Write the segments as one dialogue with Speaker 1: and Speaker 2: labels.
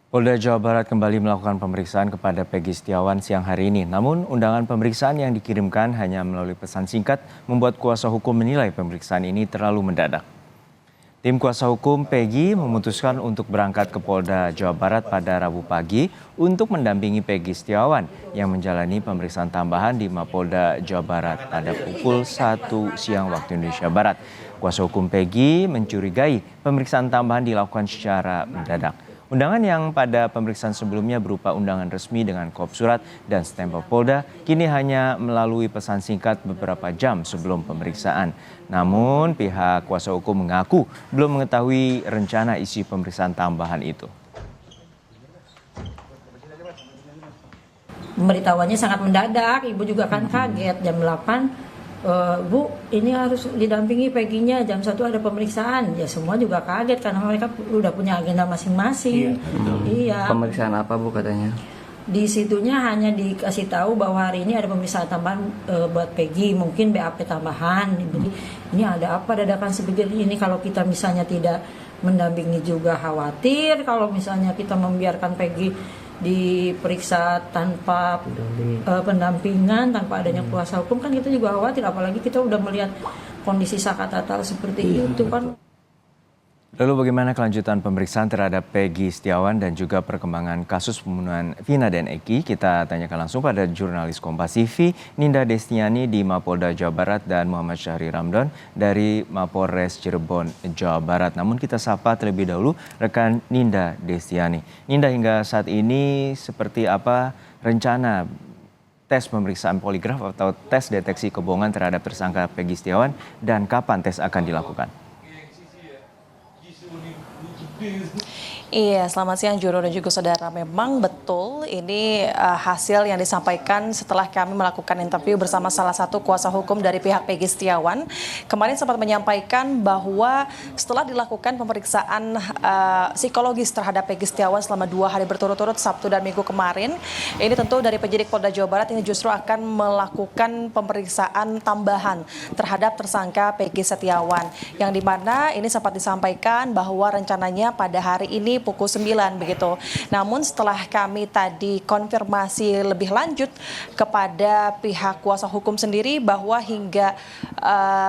Speaker 1: Polda Jawa Barat kembali melakukan pemeriksaan kepada Peggy Setiawan siang hari ini. Namun, undangan pemeriksaan yang dikirimkan hanya melalui pesan singkat membuat kuasa hukum menilai pemeriksaan ini terlalu mendadak. Tim kuasa hukum Peggy memutuskan untuk berangkat ke Polda Jawa Barat pada Rabu pagi untuk mendampingi Peggy Setiawan yang menjalani pemeriksaan tambahan di Mapolda Jawa Barat pada pukul 1 siang waktu Indonesia Barat. Kuasa hukum Peggy mencurigai pemeriksaan tambahan dilakukan secara mendadak. Undangan yang pada pemeriksaan sebelumnya berupa undangan resmi dengan kop surat dan stempel Polda, kini hanya melalui pesan singkat beberapa jam sebelum pemeriksaan. Namun pihak kuasa hukum mengaku belum mengetahui rencana isi pemeriksaan tambahan itu.
Speaker 2: Pemberitahuannya sangat mendadak, ibu juga kan kaget jam 8. Bu, ini harus didampingi Peggy-nya, jam 1 ada pemeriksaan. Ya semua juga kaget karena mereka udah punya agenda masing-masing. Iya.
Speaker 3: Pemeriksaan apa Bu katanya?
Speaker 2: Di situnya hanya dikasih tahu bahwa hari ini ada pemeriksaan tambahan buat Peggy, mungkin BAP tambahan. Jadi ini ada apa dadakan sebegini ini, kalau kita misalnya tidak mendampingi juga khawatir kalau misalnya kita membiarkan Peggy diperiksa tanpa pendampingan, tanpa adanya kuasa hukum, kan kita juga khawatir, apalagi kita udah melihat kondisi Sakatatal seperti itu kan.
Speaker 1: Lalu bagaimana kelanjutan pemeriksaan terhadap Peggy Setiawan dan juga perkembangan kasus pembunuhan Vina dan Eki? Kita tanyakan langsung pada jurnalis Kompas TV Ninda Destiani di Mapolda Jawa Barat dan Muhammad Syahri Ramdan dari Mapolres Cirebon, Jawa Barat. Namun kita sapa terlebih dahulu rekan Ninda Destiani. Ninda, hingga saat ini seperti apa rencana tes pemeriksaan poligraf atau tes deteksi kebohongan terhadap tersangka Peggy Setiawan dan kapan tes akan dilakukan?
Speaker 4: Iya, selamat siang Juro dan juga saudara. Memang betul ini hasil yang disampaikan setelah kami melakukan interview bersama salah satu kuasa hukum dari pihak Peggy Setiawan. Kemarin sempat menyampaikan bahwa setelah dilakukan pemeriksaan psikologis terhadap Peggy Setiawan selama 2 hari berturut-turut, Sabtu dan Minggu kemarin, ini tentu dari penyidik Polda Jawa Barat ini justru akan melakukan pemeriksaan tambahan terhadap tersangka Peggy Setiawan, yang dimana ini sempat disampaikan bahwa rencananya pada hari ini pukul 9 begitu. Namun setelah kami tadi konfirmasi lebih lanjut kepada pihak kuasa hukum sendiri bahwa hingga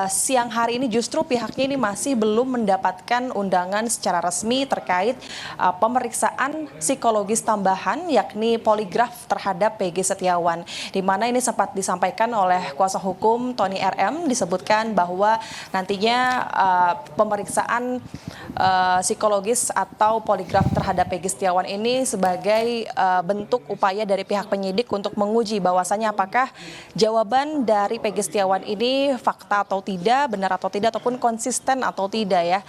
Speaker 4: siang hari ini justru pihaknya ini masih belum mendapatkan undangan secara resmi terkait pemeriksaan psikologis tambahan yakni poligraf terhadap Peggy Setiawan. Di mana ini sempat disampaikan oleh kuasa hukum Tony RM, disebutkan bahwa nantinya pemeriksaan psikologis atau poligraf terhadap Peggy Setiawan ini sebagai bentuk upaya dari pihak penyidik untuk menguji bahwasannya apakah jawaban dari Peggy Setiawan ini fakta atau tidak, benar atau tidak, ataupun konsisten atau tidak ya.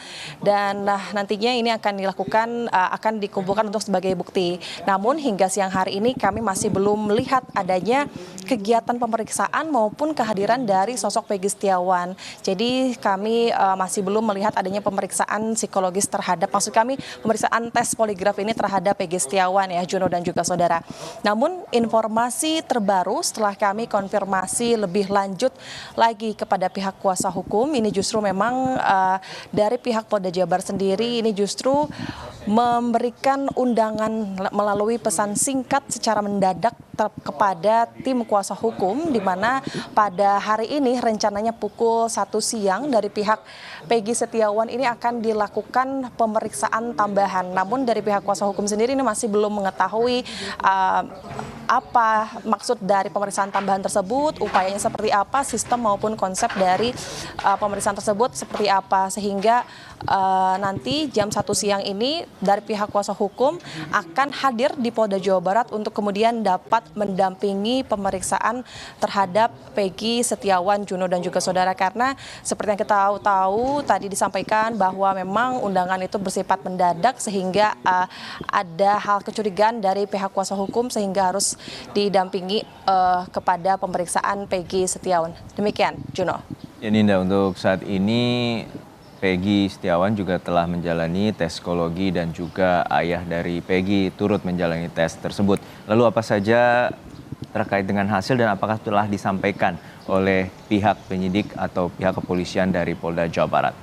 Speaker 4: Dan nantinya ini akan dilakukan, akan dikumpulkan untuk sebagai bukti. Namun hingga siang hari ini kami masih belum melihat adanya kegiatan pemeriksaan maupun kehadiran dari sosok Peggy Setiawan. Jadi kami masih belum melihat adanya pemeriksaan psikologis terhadap, maksud kami pemeriksaan tes poligraf ini terhadap Peggy Setiawan ya, Juno dan juga saudara. Namun informasi terbaru setelah kami konfirmasi lebih lanjut lagi kepada pihak kuasa hukum, ini justru memang dari pihak Polda Jawa Barat sendiri ini justru memberikan undangan melalui pesan singkat secara mendadak kepada tim kuasa hukum, di mana pada hari ini rencananya pukul 1 siang dari pihak Peggy Setiawan ini akan dilakukan pemeriksaan tambahan. Namun dari pihak kuasa hukum sendiri ini masih belum mengetahui apa maksud dari pemeriksaan tambahan tersebut, upayanya seperti apa, sistem maupun konsep dari pemeriksaan tersebut seperti apa, sehingga nanti jam 1 siang ini dari pihak kuasa hukum akan hadir di Polda Jawa Barat untuk kemudian dapat mendampingi pemeriksaan terhadap Peggy Setiawan, Juno dan juga saudara, karena seperti yang kita tahu tadi disampaikan bahwa memang undangan itu bersifat mendadak sehingga ada hal kecurigaan dari pihak kuasa hukum sehingga harus didampingi kepada pemeriksaan Peggy Setiawan. Demikian, Juno.
Speaker 1: Ya Ninda, untuk saat ini Peggy Setiawan juga telah menjalani tes psikologi dan juga ayah dari Peggy turut menjalani tes tersebut. Lalu apa saja terkait dengan hasil dan apakah telah disampaikan oleh pihak penyidik atau pihak kepolisian dari Polda Jawa Barat?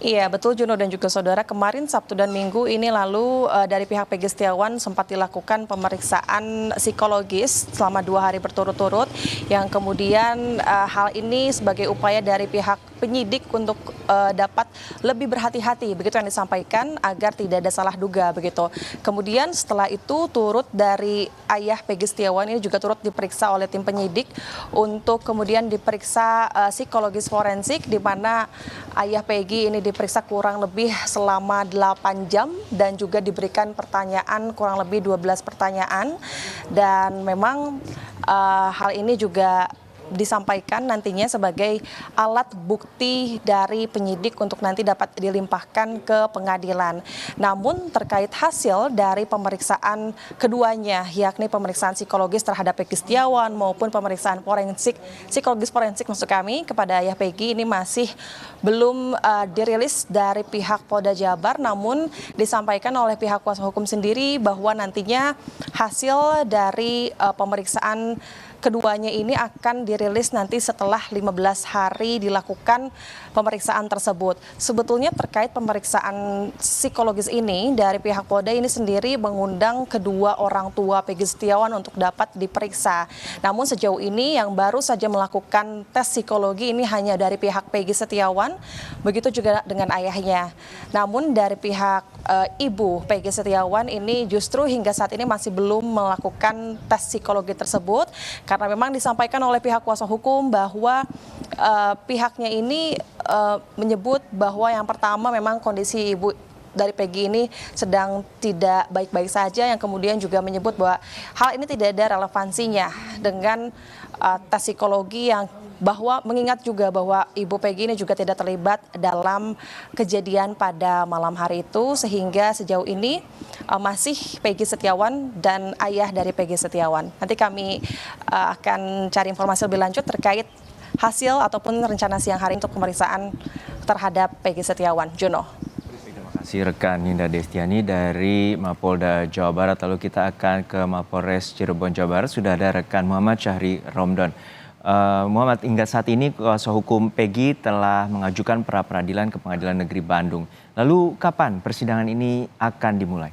Speaker 4: Iya, betul Juno dan juga saudara. Kemarin Sabtu dan Minggu ini lalu dari pihak Pegi Setiawan sempat dilakukan pemeriksaan psikologis selama 2 hari berturut-turut, yang kemudian hal ini sebagai upaya dari pihak penyidik untuk dapat lebih berhati-hati, begitu yang disampaikan, agar tidak ada salah duga begitu. Kemudian setelah itu turut dari ayah Pegi Setiawan ini juga turut diperiksa oleh tim penyidik untuk kemudian diperiksa psikologis forensik, di mana ayah Pegi ini diperiksa kurang lebih selama 8 jam dan juga diberikan pertanyaan kurang lebih 12 pertanyaan, dan memang hal ini juga disampaikan nantinya sebagai alat bukti dari penyidik untuk nanti dapat dilimpahkan ke pengadilan. Namun terkait hasil dari pemeriksaan keduanya, yakni pemeriksaan psikologis terhadap Pegi Setiawan maupun pemeriksaan psikologis forensik maksud kami kepada ayah Pegi, ini masih belum dirilis dari pihak Polda Jabar, namun disampaikan oleh pihak kuasa hukum sendiri bahwa nantinya hasil dari pemeriksaan keduanya ini akan dirilis nanti setelah 15 hari dilakukan pemeriksaan tersebut. Sebetulnya terkait pemeriksaan psikologis ini dari pihak Polda ini sendiri mengundang kedua orang tua Pegi Setiawan untuk dapat diperiksa. Namun sejauh ini yang baru saja melakukan tes psikologi ini hanya dari pihak Pegi Setiawan, begitu juga dengan ayahnya. Namun dari pihak ibu Pegi Setiawan ini justru hingga saat ini masih belum melakukan tes psikologi tersebut, karena memang disampaikan oleh pihak kuasa hukum bahwa pihaknya ini menyebut bahwa yang pertama memang kondisi ibu dari Pegi ini sedang tidak baik-baik saja, yang kemudian juga menyebut bahwa hal ini tidak ada relevansinya dengan tes psikologi, yang bahwa mengingat juga bahwa ibu Pegi ini juga tidak terlibat dalam kejadian pada malam hari itu, sehingga sejauh ini masih Pegi Setiawan dan ayah dari Pegi Setiawan. Nanti kami akan cari informasi lebih lanjut terkait hasil ataupun rencana siang hari untuk pemeriksaan terhadap Pegi Setiawan. Juno.
Speaker 1: Terima kasih rekan Ninda Destiani dari Mapolda Jawa Barat. Lalu kita akan ke Mapolres Cirebon Jawa Barat. Sudah ada rekan Muhammad Syahri Romdon. Muhammad, hingga saat ini kuasa hukum Pegi telah mengajukan pra peradilan ke Pengadilan Negeri Bandung. Lalu kapan persidangan ini akan dimulai?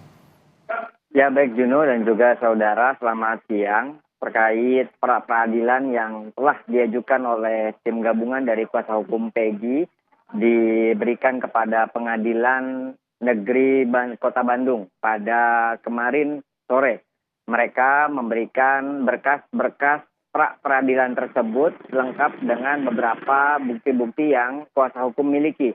Speaker 3: Ya, baik Juno dan juga saudara, selamat siang. Terkait pra peradilan yang telah diajukan oleh tim gabungan dari kuasa hukum Pegi diberikan kepada Pengadilan Negeri Kota Bandung pada kemarin sore. Mereka memberikan berkas-berkas pra peradilan tersebut lengkap dengan beberapa bukti-bukti yang kuasa hukum miliki.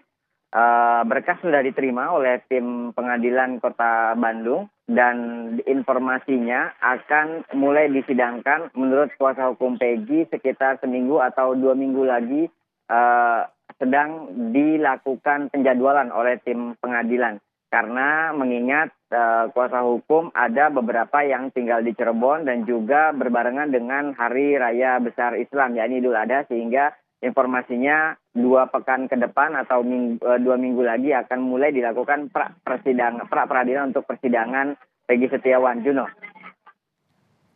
Speaker 3: Berkas sudah diterima oleh tim pengadilan Kota Bandung dan informasinya akan mulai disidangkan menurut kuasa hukum Pegi sekitar seminggu atau 2 minggu lagi, sedang dilakukan penjadwalan oleh tim pengadilan. Karena mengingat kuasa hukum ada beberapa yang tinggal di Cirebon dan juga berbarengan dengan Hari Raya Besar Islam, yakni Idul Adha, sehingga informasinya 2 pekan ke depan atau 2 minggu lagi akan mulai dilakukan pra peradilan untuk persidangan Pegi Setiawan. Juno.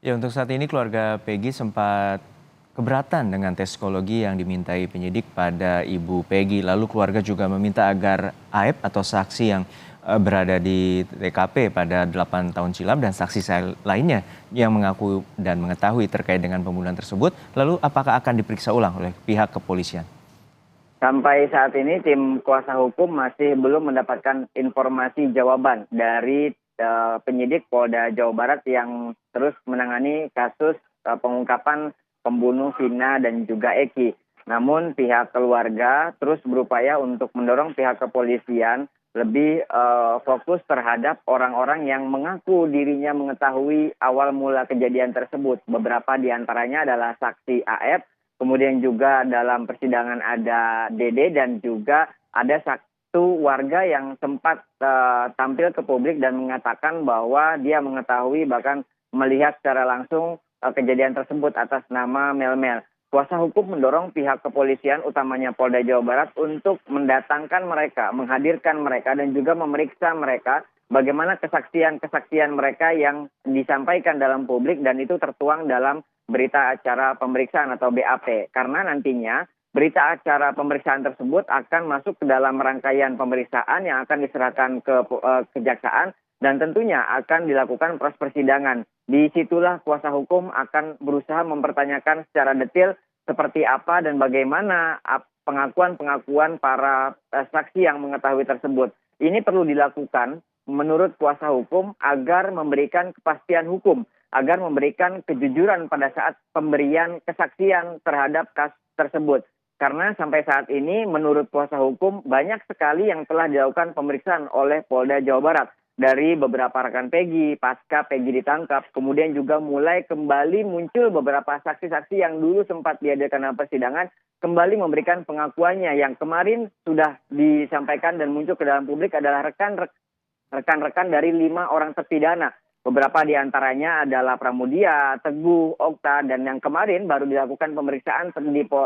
Speaker 1: Ya, untuk saat ini keluarga Pegi sempat keberatan dengan tes psikologi yang dimintai penyidik pada ibu Pegi. Lalu keluarga juga meminta agar AEP atau saksi yang berada di TKP pada 8 tahun silam dan saksi lainnya yang mengaku dan mengetahui terkait dengan pembunuhan tersebut, lalu apakah akan diperiksa ulang oleh pihak kepolisian?
Speaker 3: Sampai saat ini tim kuasa hukum masih belum mendapatkan informasi jawaban dari penyidik Polda Jawa Barat yang terus menangani kasus pengungkapan pembunuh Vina dan juga Eki. Namun pihak keluarga terus berupaya untuk mendorong pihak kepolisian lebih fokus terhadap orang-orang yang mengaku dirinya mengetahui awal mula kejadian tersebut. Beberapa diantaranya adalah saksi AF, kemudian juga dalam persidangan ada Dede, dan juga ada satu warga yang sempat tampil ke publik dan mengatakan bahwa dia mengetahui bahkan melihat secara langsung kejadian tersebut atas nama Melmel. Kuasa hukum mendorong pihak kepolisian, utamanya Polda Jawa Barat, untuk mendatangkan mereka, menghadirkan mereka, dan juga memeriksa mereka bagaimana kesaksian-kesaksian mereka yang disampaikan dalam publik, dan itu tertuang dalam berita acara pemeriksaan atau BAP. Karena nantinya berita acara pemeriksaan tersebut akan masuk ke dalam rangkaian pemeriksaan yang akan diserahkan ke kejaksaan dan tentunya akan dilakukan proses persidangan. Disitulah kuasa hukum akan berusaha mempertanyakan secara detail seperti apa dan bagaimana pengakuan-pengakuan para saksi yang mengetahui tersebut. Ini perlu dilakukan menurut kuasa hukum agar memberikan kepastian hukum, agar memberikan kejujuran pada saat pemberian kesaksian terhadap kasus tersebut. Karena sampai saat ini menurut kuasa hukum banyak sekali yang telah dilakukan pemeriksaan oleh Polda Jawa Barat. Dari beberapa rekan Peggy, pasca Peggy ditangkap, kemudian juga mulai kembali muncul beberapa saksi-saksi yang dulu sempat dihadirkan dalam persidangan, kembali memberikan pengakuannya yang kemarin sudah disampaikan dan muncul ke dalam publik adalah rekan-rekan dari 5 orang terpidana. Beberapa di antaranya adalah Pramudia, Teguh, Okta, dan yang kemarin baru dilakukan pemeriksaan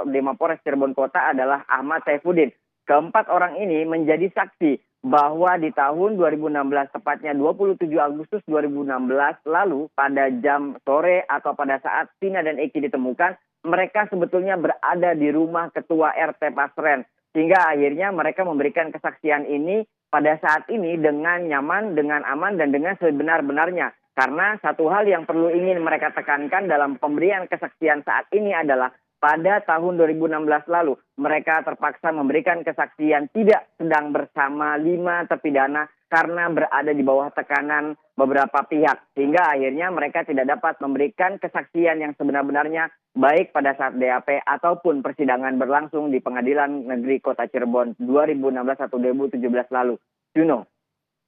Speaker 3: di Mapolres Cirebon Kota adalah Ahmad Saifuddin. Keempat orang ini menjadi saksi bahwa di tahun 2016, tepatnya 27 Agustus 2016 lalu, pada jam sore atau pada saat Tina dan Eki ditemukan, mereka sebetulnya berada di rumah Ketua RT Pasren. Sehingga akhirnya mereka memberikan kesaksian ini pada saat ini dengan nyaman, dengan aman, dan dengan sebenar-benarnya. Karena satu hal yang perlu ingin mereka tekankan dalam pemberian kesaksian saat ini adalah pada tahun 2016 lalu mereka terpaksa memberikan kesaksian tidak sedang bersama 5 terpidana karena berada di bawah tekanan beberapa pihak. Sehingga akhirnya mereka tidak dapat memberikan kesaksian yang sebenar-benarnya baik pada saat BAP ataupun persidangan berlangsung di Pengadilan Negeri Kota Cirebon 2016 atau 2017 lalu. Juno.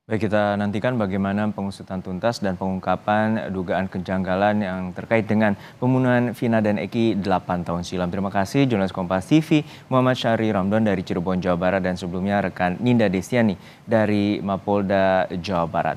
Speaker 1: Baik, kita nantikan bagaimana pengusutan tuntas dan pengungkapan dugaan kejanggalan yang terkait dengan pembunuhan Vina dan Eki 8 tahun silam. Terima kasih jurnalis Kompas TV Muhammad Syahri Ramdan dari Cirebon, Jawa Barat, dan sebelumnya rekan Ninda Destiani dari Mapolda Jawa Barat.